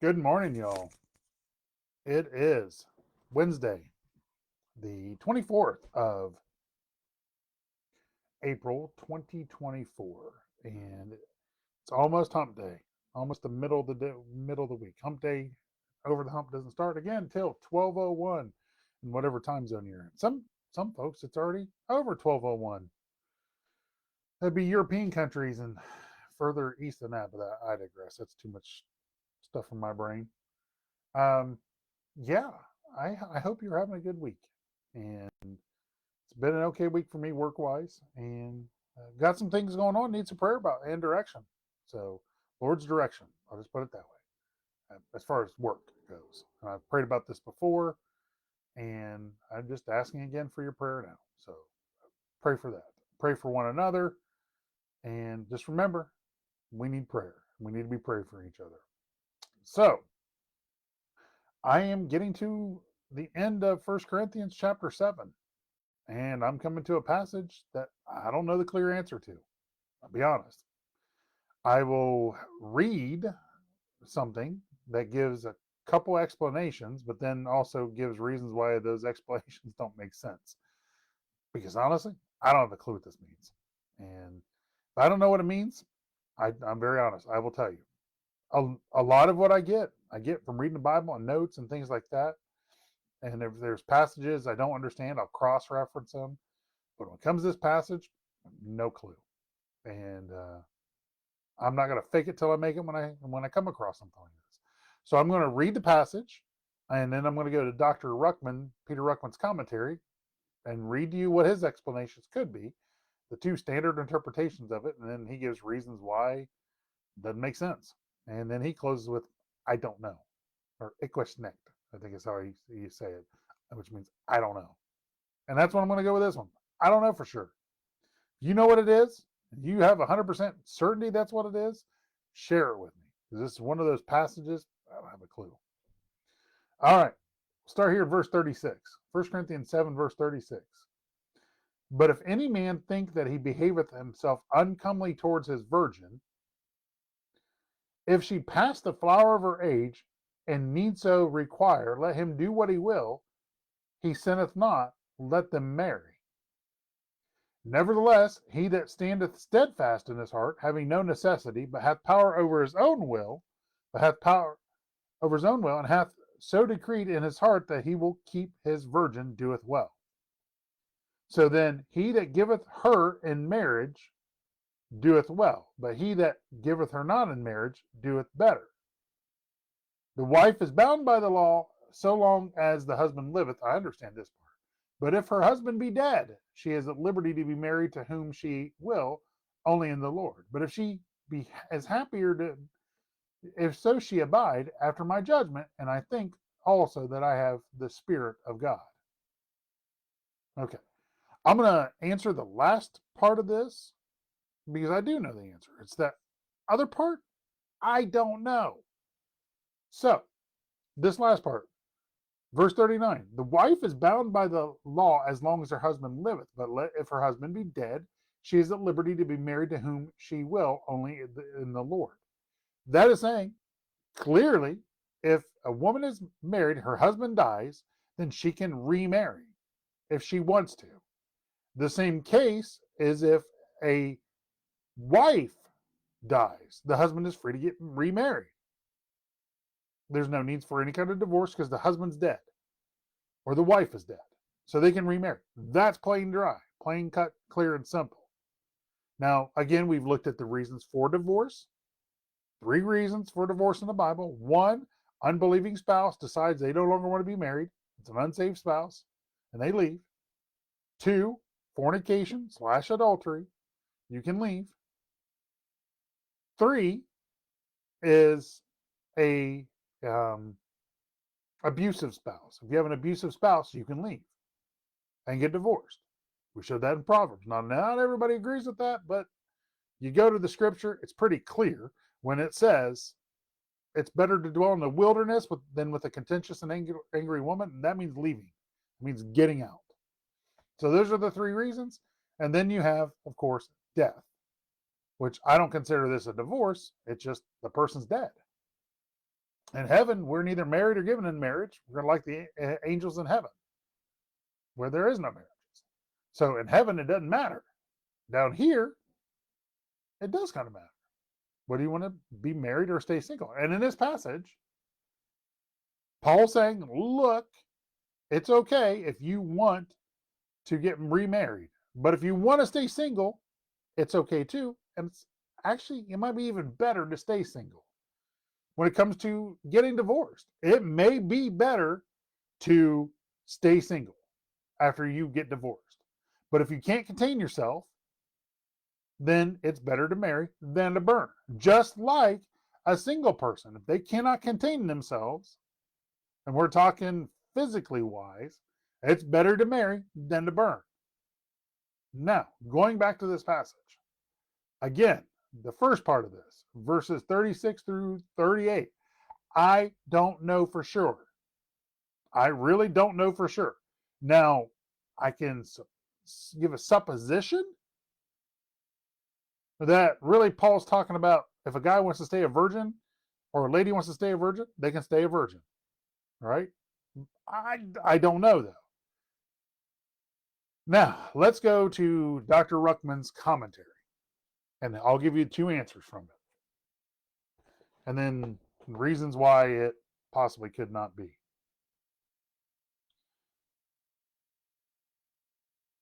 Good morning, y'all. It is Wednesday, the 24th of April, 2024, and it's almost hump day, almost the middle of the day, middle of the week. Hump day over the hump doesn't start again until 12:01 in whatever time zone you're in. Some folks it's already over 12:01. That'd be European countries and further east than that, but I digress. That's too much stuff in my brain. Um, yeah, I hope you're having a good week. And it's been an okay week for me work wise. And got some things going on, need some prayer about and direction. So, Lord's direction. I'll just put it that way. As far as work goes. And I've prayed about this before. And I'm just asking again for your prayer now. So, pray for that. Pray for one another. And just remember, we need prayer. We need to be praying for each other. So, I am getting to the end of First Corinthians chapter 7, and I'm coming to a passage that I don't know the clear answer to. I'll be honest. I will read something that gives a couple explanations, but then also gives reasons why those explanations don't make sense. Because honestly, I don't have a clue what this means. And if I don't know what it means, I'm very honest. I will tell you. A lot of what I get from reading the Bible and notes and things like that. And if there's passages I don't understand, I'll cross-reference them. But when it comes to this passage, no clue. And I'm not going to fake it till I make it when I come across something like this. So I'm going to read the passage, and then I'm going to go to Dr. Ruckman, Peter Ruckman's commentary, and read to you what his explanations could be, the two standard interpretations of it, and then he gives reasons why it doesn't make sense. And then he closes with, I don't know, or ich weiß nicht, I think is how you say it, which means I don't know. And that's what I'm going to go with this one. I don't know for sure. If you know what it is, you have 100% certainty that's what it is, share it with me. Because this is one of those passages, I don't have a clue. All right, start here at verse 36. 1 Corinthians 7, verse 36. But if any man think that he behaveth himself uncomely towards his virgin, if she pass the flower of her age, and need so require, let him do what he will, he sinneth not, let them marry. Nevertheless, he that standeth steadfast in his heart, having no necessity, but hath power over his own will, and hath so decreed in his heart that he will keep his virgin, doeth well. So then, he that giveth her in marriage doeth well, but he that giveth her not in marriage doeth better. The wife is bound by the law so long as the husband liveth. I understand this part. But if her husband be dead, she is at liberty to be married to whom she will, only in the Lord. But if she be as happier to, if so she abide after my judgment, and I think also that I have the Spirit of God. Okay. I'm going to answer the last part of this because I do know the answer. It's that other part, I don't know. So, this last part, verse 39, the wife is bound by the law as long as her husband liveth, but if her husband be dead, she is at liberty to be married to whom she will, only in the Lord. That is saying, clearly, if a woman is married, her husband dies, then she can remarry if she wants to. The same case is if a wife dies, the husband is free to get remarried. There's no need for any kind of divorce because the husband's dead or the wife is dead. So they can remarry. That's plain dry, plain cut, clear, and simple. Now, again, we've looked at the reasons for divorce. 3 reasons for divorce in the Bible. 1, unbelieving spouse decides they no longer want to be married. It's an unsaved spouse, and they leave. 2, fornication / adultery. You can leave. 3 is a abusive spouse. If you have an abusive spouse, you can leave and get divorced. We showed that in Proverbs. Not everybody agrees with that, but you go to the scripture, it's pretty clear when it says it's better to dwell in the wilderness than with a contentious and angry woman. And that means leaving. It means getting out. So those are the 3 reasons. And then you have, of course, death, which I don't consider this a divorce. It's just the person's dead. In heaven, we're neither married or given in marriage. We're like the angels in heaven, where there is no marriages. So in heaven, it doesn't matter. Down here, it does kind of matter. What do you want to be married or stay single? And in this passage, Paul's saying, look, it's okay if you want to get remarried. But if you want to stay single, it's okay too. And it's actually, it might be even better to stay single. When it comes to getting divorced, it may be better to stay single after you get divorced. But if you can't contain yourself, then it's better to marry than to burn. Just like a single person, if they cannot contain themselves, and we're talking physically wise, it's better to marry than to burn. Now, going back to this passage, again, the first part of this, verses 36 through 38, I don't know for sure. I really don't know for sure. Now, I can give a supposition that really Paul's talking about if a guy wants to stay a virgin or a lady wants to stay a virgin, they can stay a virgin, right? I don't know, though. Now, let's go to Dr. Ruckman's commentary, and I'll give you two answers from it, and then reasons why it possibly could not be.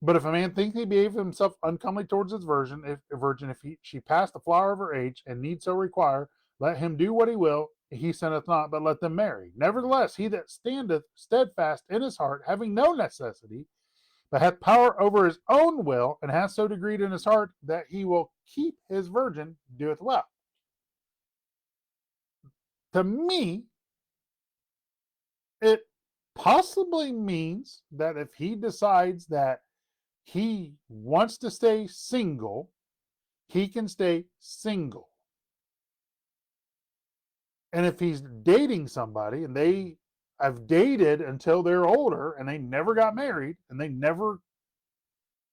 But if a man thinks he behaved himself uncomely towards his virgin, if she passed the flower of her age and need so require, let him do what he will, he sinneth not, but let them marry. Nevertheless, he that standeth steadfast in his heart, having no necessity, but hath power over his own will, and hath so decreed in his heart that he will keep his virgin, doeth well. To me, it possibly means that if he decides that he wants to stay single, he can stay single. And if he's dating somebody and they have dated until they're older and they never got married and they never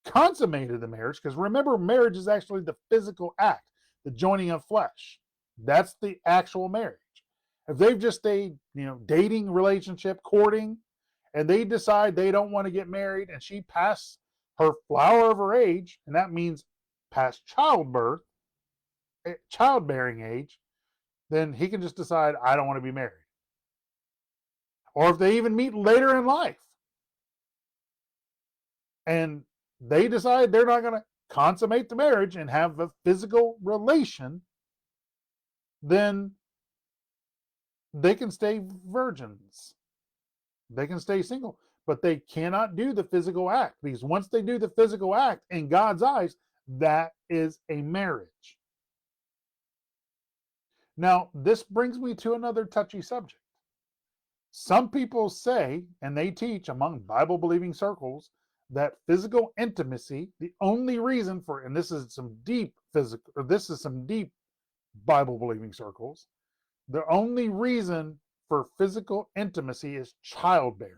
consummated the marriage, because remember, marriage is actually the physical act, the joining of flesh. That's the actual marriage. If they've just stayed, dating relationship, courting, and they decide they don't want to get married and she passed her flower of her age, and that means past childbearing age, then he can just decide, I don't want to be married. Or if they even meet later in life and they decide they're not going to consummate the marriage and have a physical relation, then they can stay virgins. They can stay single, but they cannot do the physical act, because once they do the physical act, in God's eyes, that is a marriage. Now, this brings me to another touchy subject. Some people say, and they teach among Bible-believing circles, that physical intimacy, the only reason for, and this is some deep Bible-believing circles, the only reason for physical intimacy is childbearing.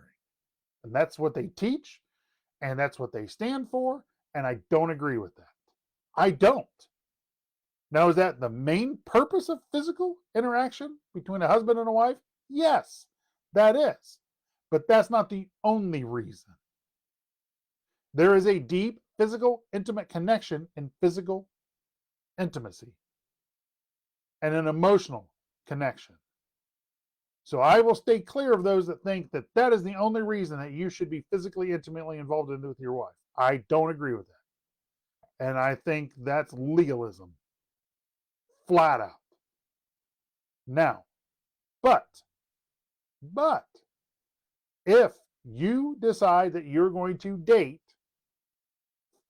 And that's what they teach, and that's what they stand for, and I don't agree with that. I don't. Now, is that the main purpose of physical interaction between a husband and a wife? Yes, that is. But that's not the only reason. There is a deep physical, intimate connection in physical intimacy and an emotional connection. So I will stay clear of those that think that that is the only reason that you should be physically, intimately involved with your wife. I don't agree with that. And I think that's legalism. Flat out. Now, but, if you decide that you're going to date,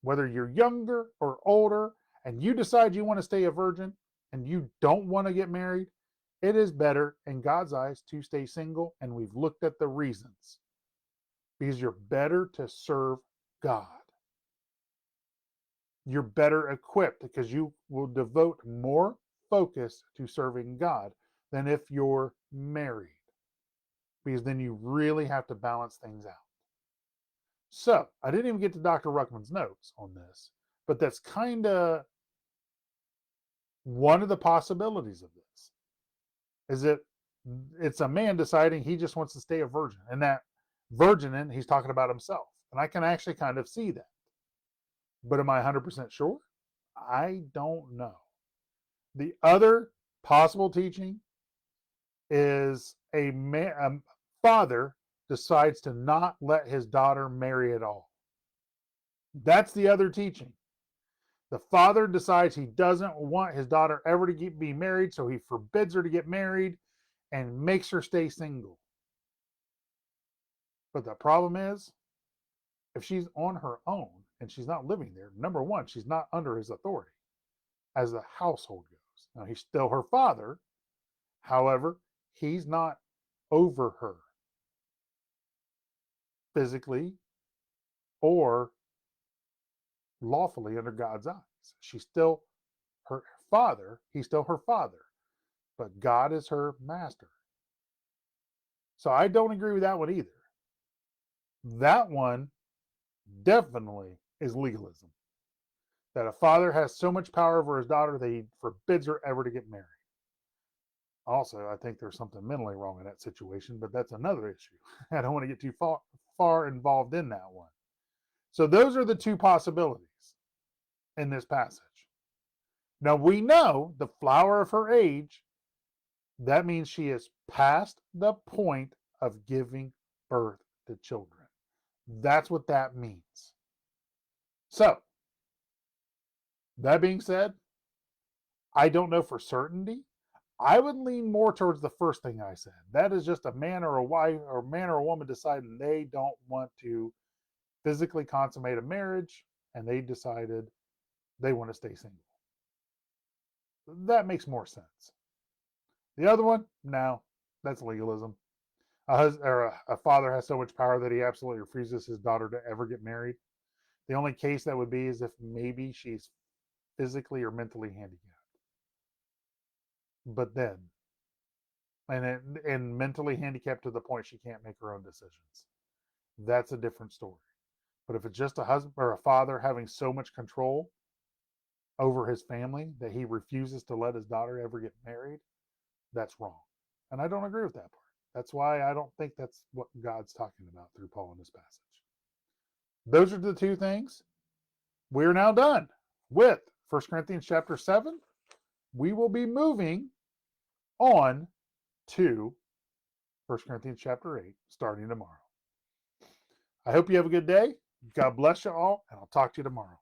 whether you're younger or older, and you decide you want to stay a virgin and you don't want to get married, it is better in God's eyes to stay single, and we've looked at the reasons. Because you're better to serve God. You're better equipped because you will devote more focus to serving God than if you're married. Because then you really have to balance things out. So, I didn't even get to Dr. Ruckman's notes on this, but that's kind of one of the possibilities of this. Is that It's a man deciding he just wants to stay a virgin. And that virgining, he's talking about himself. And I can actually kind of see that. But am I 100% sure? I don't know. The other possible teaching is a father decides to not let his daughter marry at all. That's the other teaching. The father decides he doesn't want his daughter ever to be married, so he forbids her to get married and makes her stay single. But the problem is, if she's on her own and she's not living there, number one, she's not under his authority as the household goes. Now, he's still her father. However, he's not over her physically or lawfully under God's eyes. She's still her father. He's still her father, but God is her master. So I don't agree with that one either. That one definitely is legalism. That a father has so much power over his daughter that he forbids her ever to get married. Also, I think there's something mentally wrong in that situation, but that's another issue. I don't want to get too far involved in that one. So those are the two possibilities in this passage. Now we know the flower of her age, that means she is past the point of giving birth to children. That's what that means. So, that being said, I don't know for certainty. I would lean more towards the first thing I said. That is just a man or a wife or a man or a woman deciding they don't want to physically consummate a marriage and they decided they want to stay single. That makes more sense. The other one, no, that's legalism. A father has so much power that he absolutely refuses his daughter to ever get married. The only case that would be is if maybe she's physically or mentally handicapped. But then, and mentally handicapped to the point she can't make her own decisions. That's a different story. But if it's just a husband or a father having so much control over his family that he refuses to let his daughter ever get married, that's wrong. And I don't agree with that part. That's why I don't think that's what God's talking about through Paul in this passage. Those are the two things. We're now done with 1 Corinthians chapter 7. We will be moving on to 1 Corinthians chapter 8 starting tomorrow. I hope you have a good day. God bless you all, and I'll talk to you tomorrow.